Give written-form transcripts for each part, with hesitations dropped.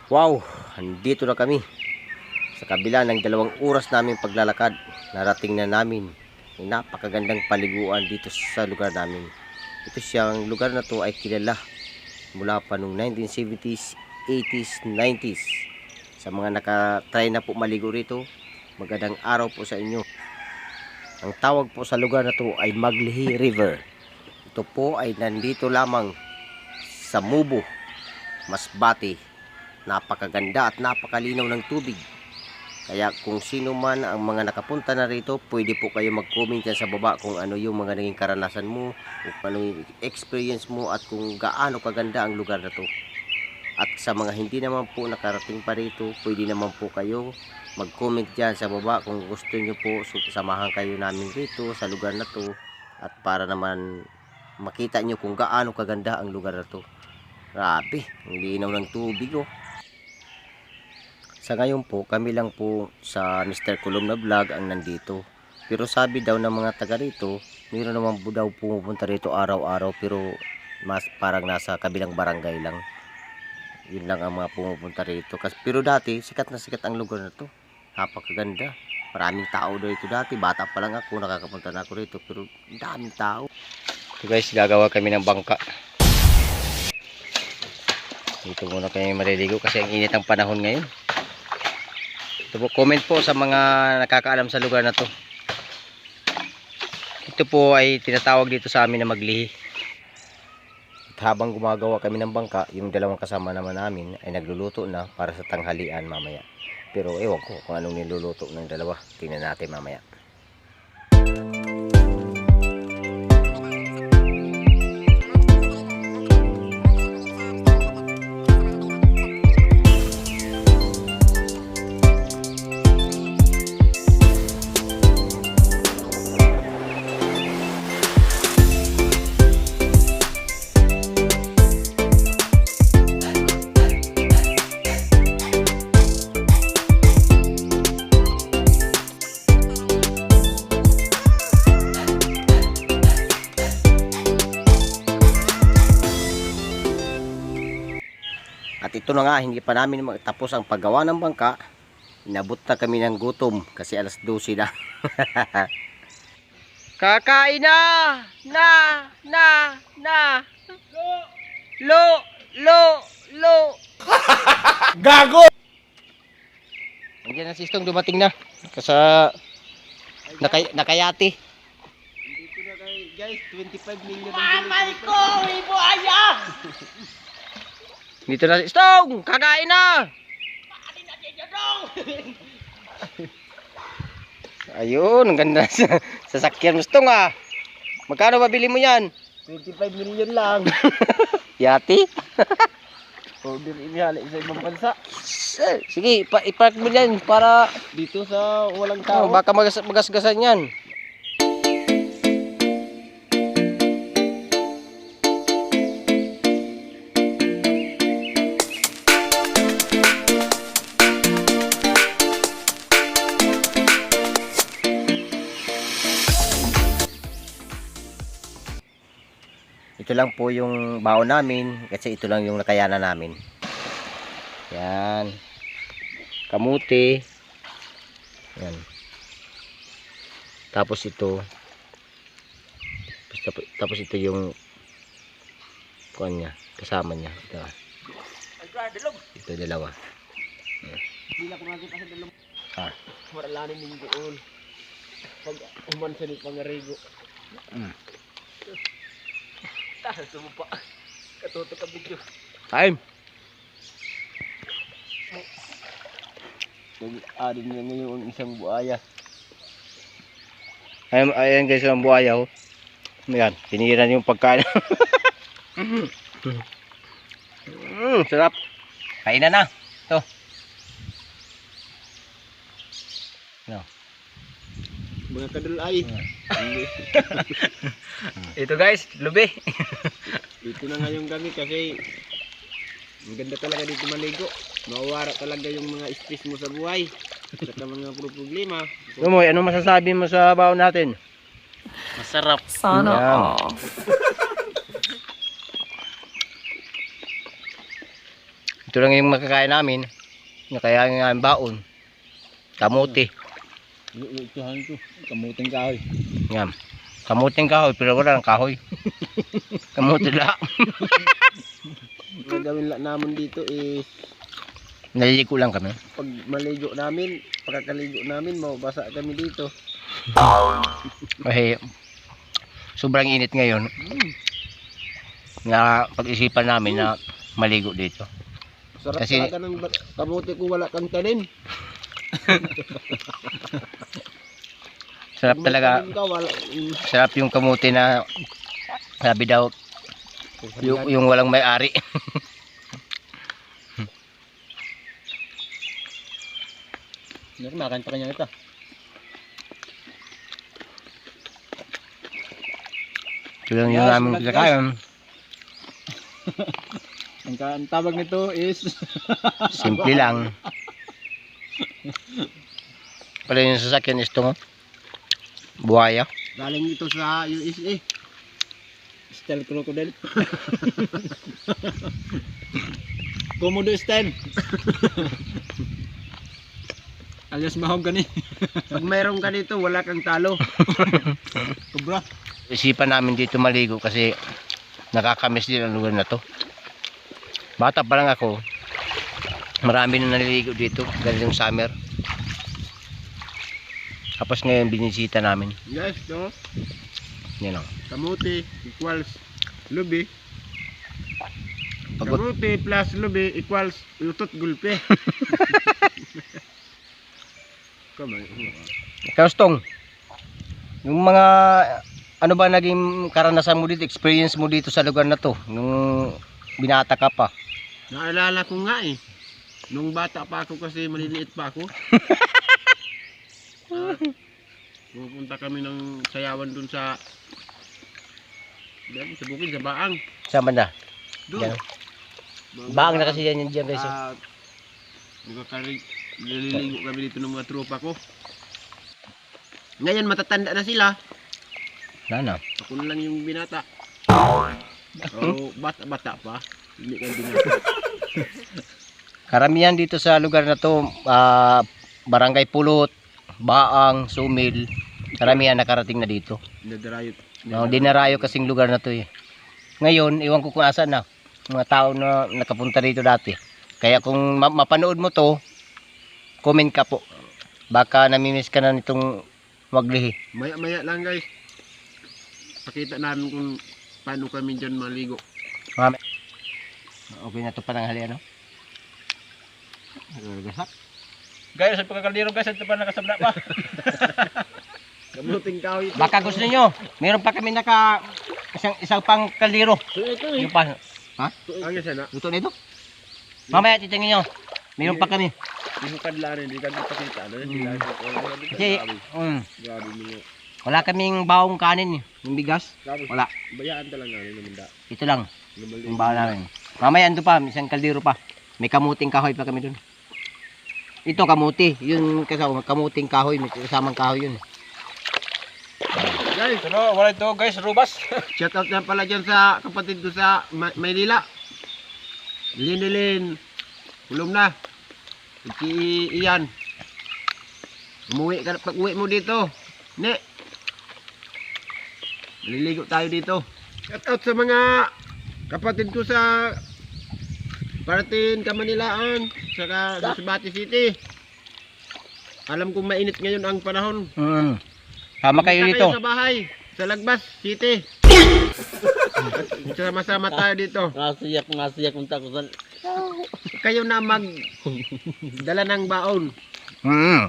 Wow, andito na kami. Sa kabila ng 2 oras namin paglalakad, narating na namin ang napakagandang paliguan dito sa lugar namin. Ito siyang lugar na to ay kilala mula pa noong 1970s, 80s, 90s. Sa mga nakatry na po maligo rito, magandang araw po sa inyo. Ang tawag po sa lugar na to ay Maglihi River. Ito po ay nandito lamang sa Mubo, Masbate. Napakaganda at napakalinaw ng tubig. Kaya kung sino man ang mga nakapunta na rito, pwede po kayo mag-comment dyan sa baba kung ano yung mga naging karanasan mo, kung ano yung experience mo, at kung gaano kaganda ang lugar na to. At sa mga hindi naman po nakarating pa rito, pwede naman po kayo mag-comment dyan sa baba kung gusto nyo po samahan kayo namin rito sa lugar na to, at para naman makita nyo kung gaano kaganda ang lugar na to. Grabe, ang linaw ng tubig oh. Sa ngayon po, kami lang po sa Mr. Columna Vlog ang nandito. Pero sabi daw ng mga taga rito, mayroon naman po daw pumupunta rito araw-araw, pero mas parang nasa kabilang barangay lang. Yun lang ang mga pumupunta rito. Pero dati, sikat na sikat ang lugar na to. Napakaganda. Maraming tao dito dati. Bata pa lang ako, nakakapunta na ako rito. Pero daming tao. So guys, gagawa kami ng bangka. Dito muna kami maliligo kasi ang init ang panahon ngayon. Ito po, comment po sa mga nakakaalam sa lugar na to. Ito po ay tinatawag dito sa amin na Maglihi. At habang gumagawa kami ng bangka, yung dalawang kasama naman namin ay nagluluto na para sa tanghalian mamaya. Pero ewan ko kung anong niluluto ng dalawa. Tingnan natin mamaya. At ito na nga, hindi pa namin tapos ang paggawa ng bangka. Inabot na kami ng gutom kasi alas 12 na. Kakain na! Na! Lo! Gago! Andiyan na si Stong, dumating na. Kasi nakayati. Dito na kayo guys, 25 million. Mamay ko! Ibo aya! Dito na si Stong! Kakain na! Paano na dito dong? Ayun, ang ganda sa sasakyan mo Stong ah. Magkano mabili mo yan? 25 million lang. Yati? Order inihali sa ibang bansa. Sige, ipark mo yan para Dito sa walang tao. baka magasgasan yan. Ito lang po yung baon namin kasi ito lang yung nakayanan namin. Yan. Kamuti. Yan. Tapos ito. Tapos ito yung kuan niya, kasama niya. Ito. Ito dalawa. Hindi na kumagit kasi dalawang. Ah. Maralanin yung doon. Pag umansa ni Pangarigo. Tahan mo pa. Katuto ka video. Time. Nag-add na ngayon isang buaya. Ayan guys, ang buhaya oh. Ayan, tinira yung pagkain. Sarap. Kain na. Ito. No. Mga kadulay. Ito guys, lubi. Dito na ngayon kami kasi ang ganda talaga dito maligo. Mawawara talaga yung mga stress mo sa buhay. At mga problema. Lumoy, anong masasabi mo sa baon natin? Masarap. Sana all. Ito lang yung makakain namin. Kaya nga baon. Kamuti. Ituhan ko. Kamuting kahoy. Yan. Kamuting kahoy, pero wala ng kahoy. Kamuti lang. Ang gagawin lang namin dito is Naliligo lang kami. pag maligo namin, pagkakaligo namin, mabasa kami dito. Kasi sobrang init ngayon. Na pag-isipan namin na maligo dito. Sarap Kasi- talaga ng kamuti kung wala kang tanim. Sarap Kung may talaga. tanim ka, wala. Sarap yung kamuti na sabi daw yung walang may-ari. Kumakan pa kanya ito. Ito lang yung Yes, aming vlog, kakain. Ang tawag nito is Simple lang. Pala yung sasakyan is ito, buhaya. galing ito sa USA. Style crocodile. Komodo style. Alias mahogany. Pag mayroong ganito, wala kang talo. Kubra. Isipan namin dito maligo kasi nakakamiss din ang lugar na to. Bata pa lang ako, marami na naliligo dito dahil yung summer. Tapos ngayon binisita namin. Guys, no? Yan o. Kamuti equals lubi. Pag Kamuti plus lubi equals lutot gulpe. Come on. Kaustong, yung mga ano ba naging karanasan mo dito, experience mo dito sa lugar na to nung binata ka pa? Naalala ko nga eh. Nung bata pa ako kasi maliliit pa ako. Pupunta kami ng sayawan dun sa bukid, sa Baang. Saan banda? Doon. Yan. Baang na kasi yan dyan guys. Ah, naliligo kami dito ng mga tropa ko. Ngayon matatanda na sila. Wala na. Ako na lang yung binata. So, bata pa. Hindi ka binata. Karamihan dito sa lugar na to, Barangay Pulot, Baang, Sumil, karamihan nakarating na dito. Nadarayot. Dinarayo kasing lugar na to eh. Ngayon, iwan ko kung asan na mga tao na nakapunta dito dati. Kaya kung mapanood mo to, comment ka po. Baka namimiss ka na nitong maglihi. Maya lang guys. Pakita namin kung paano kami dyan maligo. Okay na to pananghali ano? Nagagasak. Guys, sa pagkakaldero guys, ito pa nakasabla pa. Kamuting kahoy ito. Baka gusto niyo, meron pa kami isang pang kaldero. So ito eh. Yung pa, Ang isa na. luto na ito. Mamaya titingin niyo. Meron pa kami. Hindi mo kadlaan, hindi ka dipakita. Hindi ka Kasi grabe mo. wala kaming bawang kanin eh. Yung bigas. Wala. Bayaan talaga namin da. Ito lang. Yung bawang namin. Mamaya ando pa, isang kaldero pa. May kamuting kahoy pa kami dun. Ito kamuti. Yun kasama, kamuting kahoy. May kasamang kahoy yun. Guys, Ano, wala ito guys, rubas. shout out na pala dyan sa kapatid ko sa Maynila. Linilin. Ulong na. Iyan. Umuwi ka, pag uwi mo dito. Ne. Maliligo tayo dito. Shout out sa mga kapatid ko sa Paratin, Kamanilaan, saka sa Bati City. Alam kong mainit ngayon ang panahon. Sama kayo Punta dito. sa bahay, sa Lagbas City. Sama-sama tayo dito. Nasiyak kung takusan. Kayo na mag dala ng baon.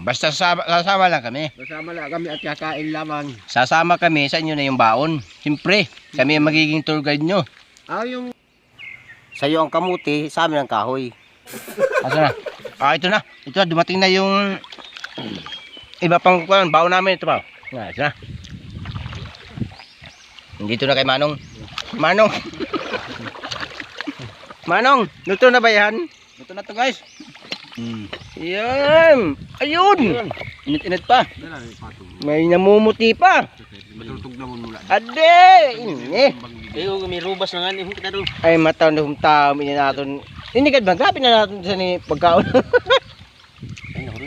Basta sasama lang kami. Kasama lang kami at kakain lamang. Sasama kami sa inyo na yung baon. Siyempre, kami ang magiging tour guide nyo. Yung Sa iyo ang kamuti, sa amin ang kahoy. Asa na? Ito na. Ito na, dumating na yung iba pang baon namin. Ito pa. Ito na. Dito na kay Manong. Manong! Manong! Luto na ba yan? Ito na to guys. Yan! Ayun! Init-init pa. May namumuti pa. matutog na muna. Ade! Ini! Ayo, may rubas na nga ni kita doon. Ay mataon na humtaw. Ini natin Hindi ka ba? Grabe na natin sa ni pagkaon.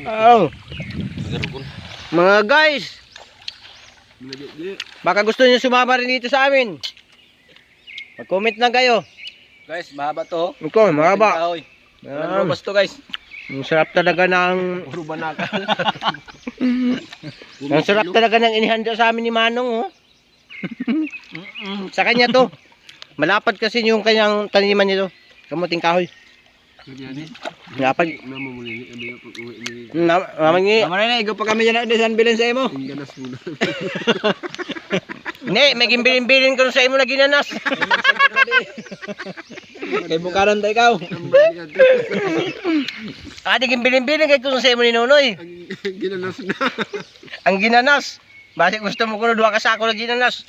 Oh. Mga guys, baka gusto niyo sumama rin dito sa amin. Mag-comment lang kayo. Guys, mahaba to. Ito, mahaba. Kahoy. Yan. Rubas to guys. Ang sarap talaga ng Puro banaka. ang sarap talaga ng inihanda sa amin ni Manong, oh. Sa kanya to. Malapad kasi yung kanyang taniman nito. Kamuting kahoy. Malapad. Namumuli ni pag uwi ni. Mamangi. Tama na, ikaw pa kami yan na San Bilen sa imo. Ang ganas muna. Ne, may gimbilin-bilin ko sa imo na ginanas. Kay bukaran tayo ikaw. Di gimbilin-bilin kay kung sa imo ni Nonoy. Ang ginanas na. Ang ginanas. Basi gusto mo kuno duha ka sako na ginanas.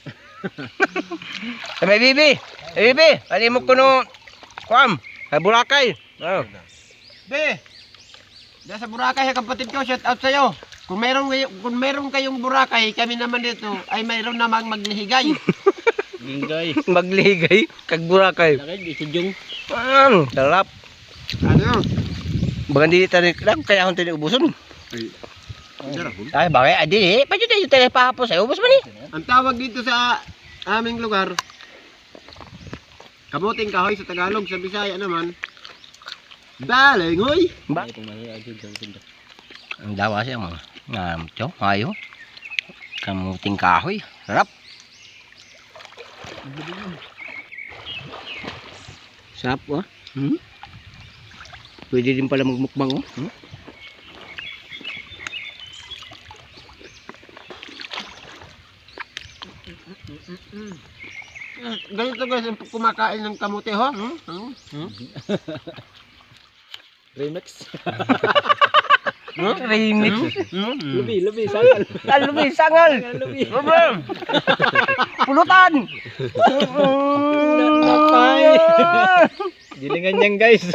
Sa may bibi. Bibi, ali mo kuno kuam, sa Boracay. Oh. Be. Diyan sa Boracay kapatid ko, shout out sa iyo. Kung meron kayong Boracay, kami naman dito ay mayroon namang maglihigay. Gingay. Magligay kag Boracay. Lakay, di sudyong. Sarap. Ano? Bagan di tani kaya akong tani ubuson. Ay. Sarap. Ay, bakit? Adi, pa dito yung tani pahapos ay ubos man eh. Ang tawag dito sa aming lugar, kamuting kahoy sa Tagalog, sa Bisaya naman, balengoy. Ba? Ito na siya, agad ang ganda. Ang dawa siya mga. Tiyo, ayo. Kamuting kahoy. Sarap. Sarap, oh. Pwede din pala magmukbang, oh. Ganito guys, ang kumakain ng kamote ho. Remix. Remix. Lubi, sangal. Lubi, sangal. Lubi. Pulutan. Napay. Dilingan niyan guys.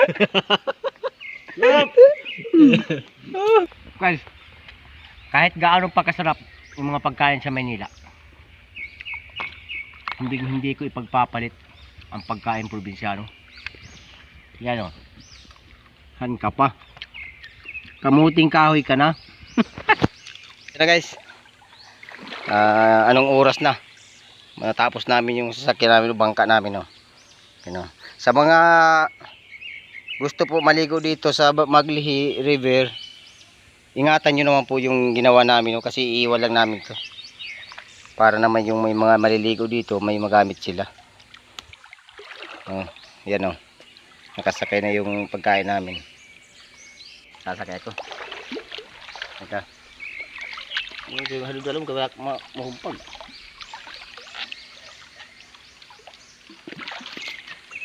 Guys, kahit gaano pa kasarap yung mga pagkain sa Maynila, hindi ko ipagpapalit ang pagkain probinsyano. Yan o. Han ka pa. Kamuting kahoy ka na. Ito guys. Anong oras na? Matapos namin yung sasakyan namin, yung bangka namin. Sa mga gusto po maligo dito sa Maglihi River, ingatan nyo naman po yung ginawa namin, kasi iiwan lang namin to. Para naman yung may mga maliligo dito, may magamit sila. Yan o. Nakasakay na yung pagkain namin. Sasakay ko. Ito. Yung halog-halog, mahumpag.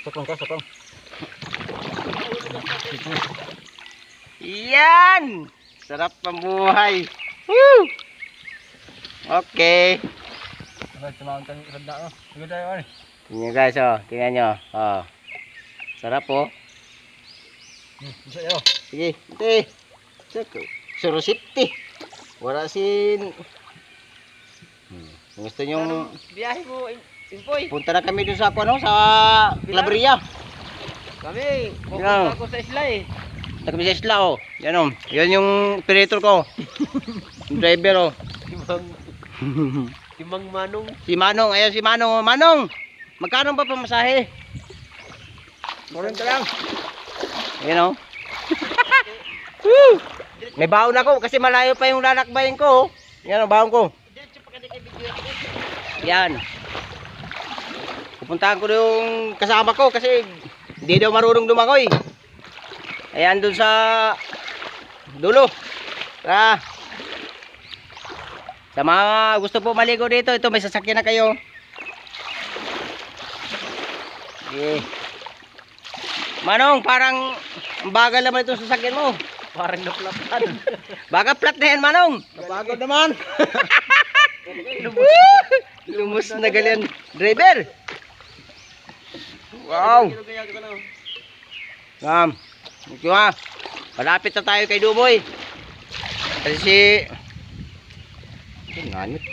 Sokong. Yan! Sarap ng buhay. Woo! Okay. Tingnan guys, oh. Tingnan nyo. Oh. Sarap, oh. Sige, ito. Surusipti. Wala sin. Gusto nyo Biyahe mo, Impoy. punta na kami dun sa sa Claveria. Kami, pupunta ako sa isla eh. Punta kami sa isla, oh. Yan, oh. Yan yung operator ko. Yung driver, oh. Timang Manong. Si Manong, ayan si Manong. Manong, magkano ba pamasahe? 40 lang. Ayan, oh. Woo! May baon ako kasi malayo pa yung lalakbayin ko, oh. Yan, oh, baon ko. Yan. Pupuntahan ko yung kasama ko kasi hindi daw marunong lumangoy. Ayan, dun sa dulo. Sa mga gusto po maligo dito, ito may sasakyan na kayo. Okay. Manong, parang bagal naman itong sasakyan mo. Parang naplatan. Baka flat na yan, Manong. Napagod naman. Lumos na ganyan. Driver. Wow. Ito nga. Malapit na tayo kay Duboy. Kasi si nganit.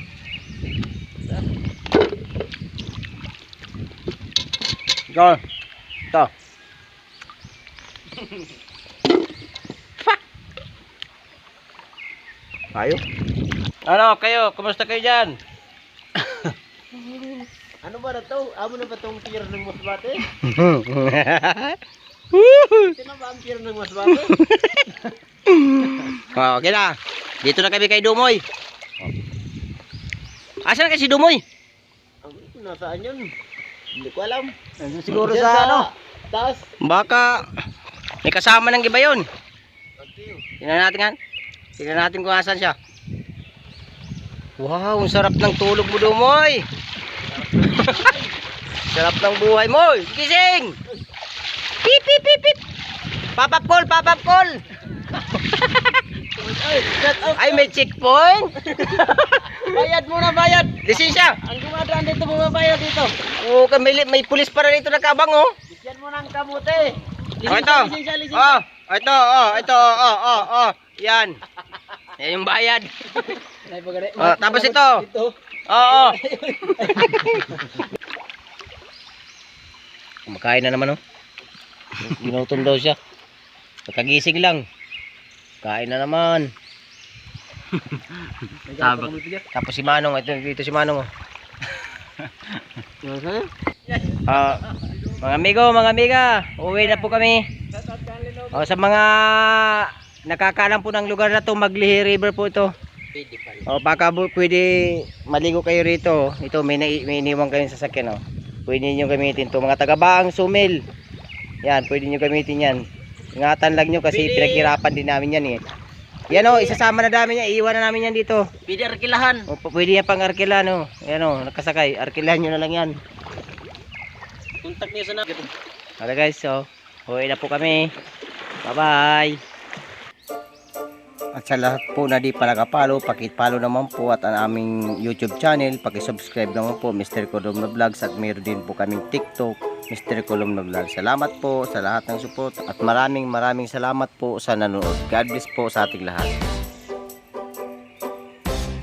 Ito. Ayo. Ano, kayo? Kumusta kayo dyan? Ano ba na to? Amo na ba tong pier ng masbate? Sino ba ang pier ng masbate? Oh, okay na. Dito na kami kay Dumoy. Asan na kasi Dumoy? Nasaan yun? Hindi ko alam. Siguro Diyan sa ano? Taas. Baka may kasama ng iba yun. Tingnan natin nga. Tingnan natin kung asan siya. Wow, ang sarap ng tulog mo, Dumoy. Sarap ng buhay mo. Gising! Pip, pip, pip, pip. Papap call, papap call. Ay, may checkpoint. Bayad muna, bayad. Lisensya. Ang dumadaan dito bumabayad dito. Oo, may pulis para dito nakabang, oh. Bigyan mo ng kamote. Oh, ito. Oh, ito, oh. Yan. Yan yung bayad. Oh, tapos ito. Oo. Kumakain na naman, oh. Ginutom daw siya. Nakagising lang. Kain na naman. Tapos si Manong, dito si Manong, oh. Mga amigo, mga amiga, uwi na po kami. O, sa mga nakakaalam po ng lugar na to, Maglihi River po ito. O, baka pwede maligo kayo rito. Ito, may iniwang kayong sasakyan, oh. Pwede nyo gamitin to. Mga taga-Baang Sumil. Yan, pwede nyo gamitin yan. Ingatan lang nyo kasi pinaghirapan din namin yan, eh. Yan, oh, isasama na namin yan. Iiwan na namin yan dito. Pwede arkilahan. O, pwede yan pang arkilan, oh. Yan, oh, nakasakay. Arkilan nyo na lang yan. Contact niyo sa na. Okay guys, so uwi na po kami. Bye bye. At sa lahat po na di pa nakapalo, pakipalo naman po at ang aming YouTube channel, pakisubscribe naman po Mr. Columno Vlogs, at mayroon din po kaming TikTok, Mr. Columno Vlogs. Salamat po sa lahat ng support at maraming salamat po sa nanonood. God bless po sa ating lahat.